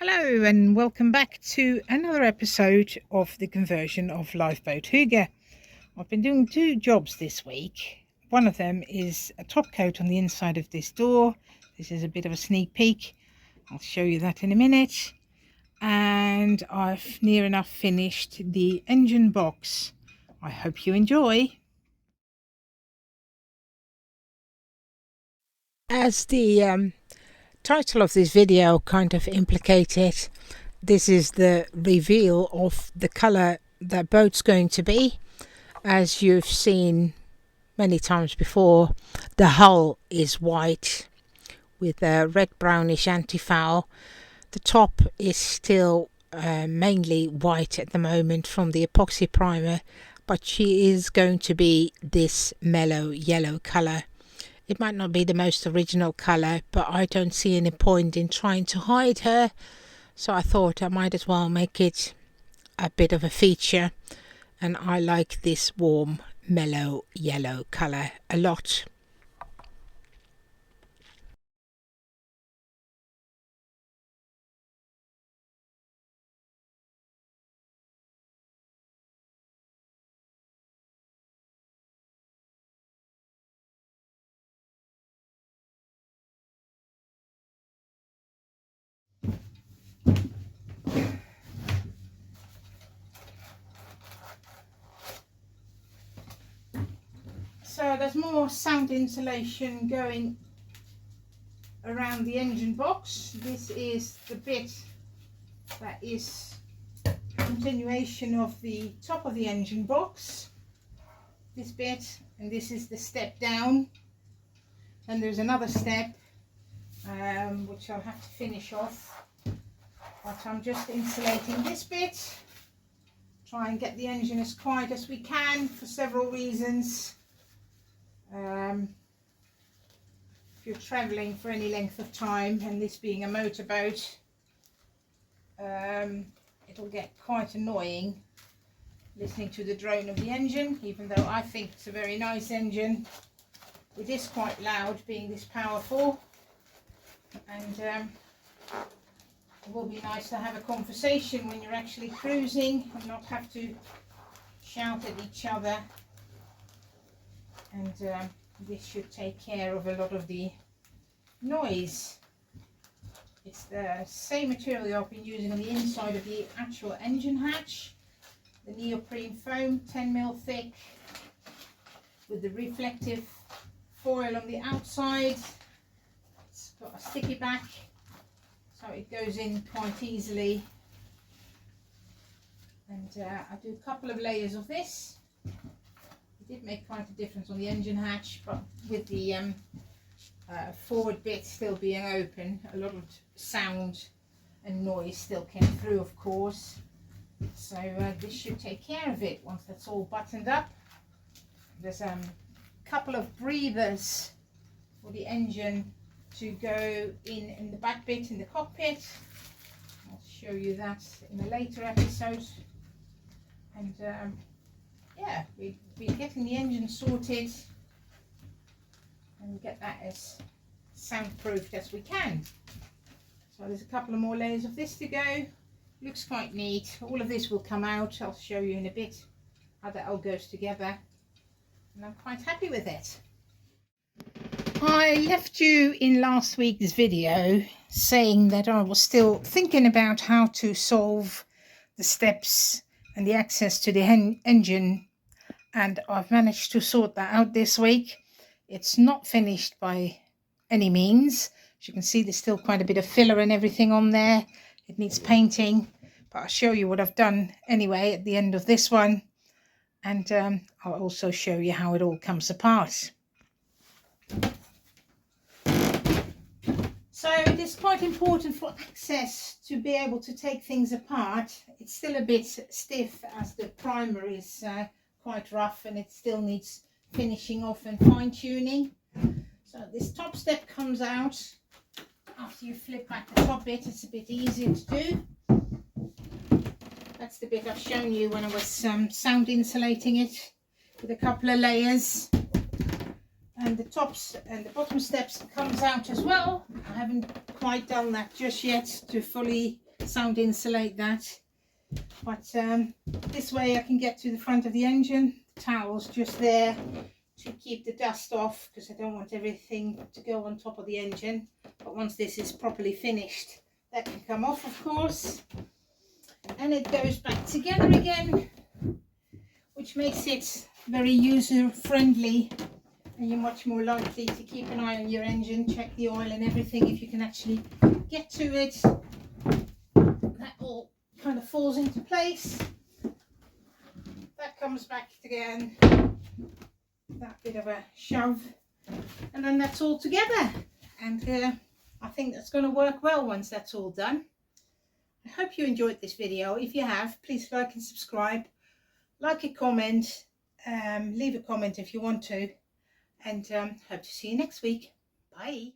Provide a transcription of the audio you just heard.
Hello and welcome back to another episode of the conversion of Lifeboat Hygge. I've been doing two jobs this week. One of them is a top coat on the inside of this door. This is a bit of a sneak peek. I'll show you that in a minute. And I've near enough finished the engine box. I hope you enjoy. As the title of this video kind of implicated, this is the reveal of the colour that boat's going to be. As you've seen many times before, the hull is white with a red brownish anti-foul. The top is still mainly white at the moment from the epoxy primer, but she is going to be this mellow yellow colour. It might not be the most original colour, but I don't see any point in trying to hide her, so I thought I might as well make it a bit of a feature, and I like this warm mellow yellow colour a lot. So there's more sound insulation going around the engine box. This is the bit that is a continuation of the top of the engine box. This bit, and this is the step down. And there's another step which I'll have to finish off. But I'm just insulating this bit. Try and get the engine as quiet as we can for several reasons. If you're travelling for any length of time, and this being a motorboat, it'll get quite annoying listening to the drone of the engine. Even though I think it's a very nice engine, it is quite loud being this powerful, and it will be nice to have a conversation when you're actually cruising and not have to shout at each other. And this should take care of a lot of the noise. It's the same material I've been using on the inside of the actual engine hatch, the neoprene foam, 10mm thick, with the reflective foil on the outside. It's got a sticky back, so it goes in quite easily. And I do a couple of layers of this. It did make quite a difference on the engine hatch, but with the forward bit still being open, a lot of sound and noise still came through, of course. So this should take care of it once that's all buttoned up. There's a couple of breathers for the engine to go in the back bit in the cockpit. I'll show you that in a later episode. And yeah, we've been getting the engine sorted and get that as soundproofed as we can. So there's a couple of more layers of this to go. Looks quite neat. All of this will come out. I'll show you in a bit how that all goes together, and I'm quite happy with it. I left you in last week's video saying that I was still thinking about how to solve the steps and the access to the engine, and I've managed to sort that out this week. It's not finished by any means. As you can see, there's still quite a bit of filler and everything on there. It needs painting, but I'll show you what I've done anyway at the end of this one, and I'll also show you how it all comes apart. So it is quite important for access to be able to take things apart. It's still a bit stiff as the primer is quite rough, and it still needs finishing off and fine-tuning. So this top step comes out. After you flip back the top bit, it's a bit easier to do. That's the bit I've shown you when I was sound insulating it with a couple of layers. And the tops and the bottom steps comes out as well. I haven't quite done that just yet to fully sound insulate that. But this way I can get to the front of the engine. The towel's just there to keep the dust off, because I don't want everything to go on top of the engine. But once this is properly finished, that can come off, of course, and it goes back together again, which makes it very user friendly, and you're much more likely to keep an eye on your engine, check the oil and everything if you can actually get to it. That all kind of falls into place. That comes back again, that bit of a shove, and then that's all together. And I think that's going to work well once that's all done. I hope you enjoyed this video. If you have, please like and subscribe, like a comment, leave a comment if you want to, and hope to see you next week. Bye.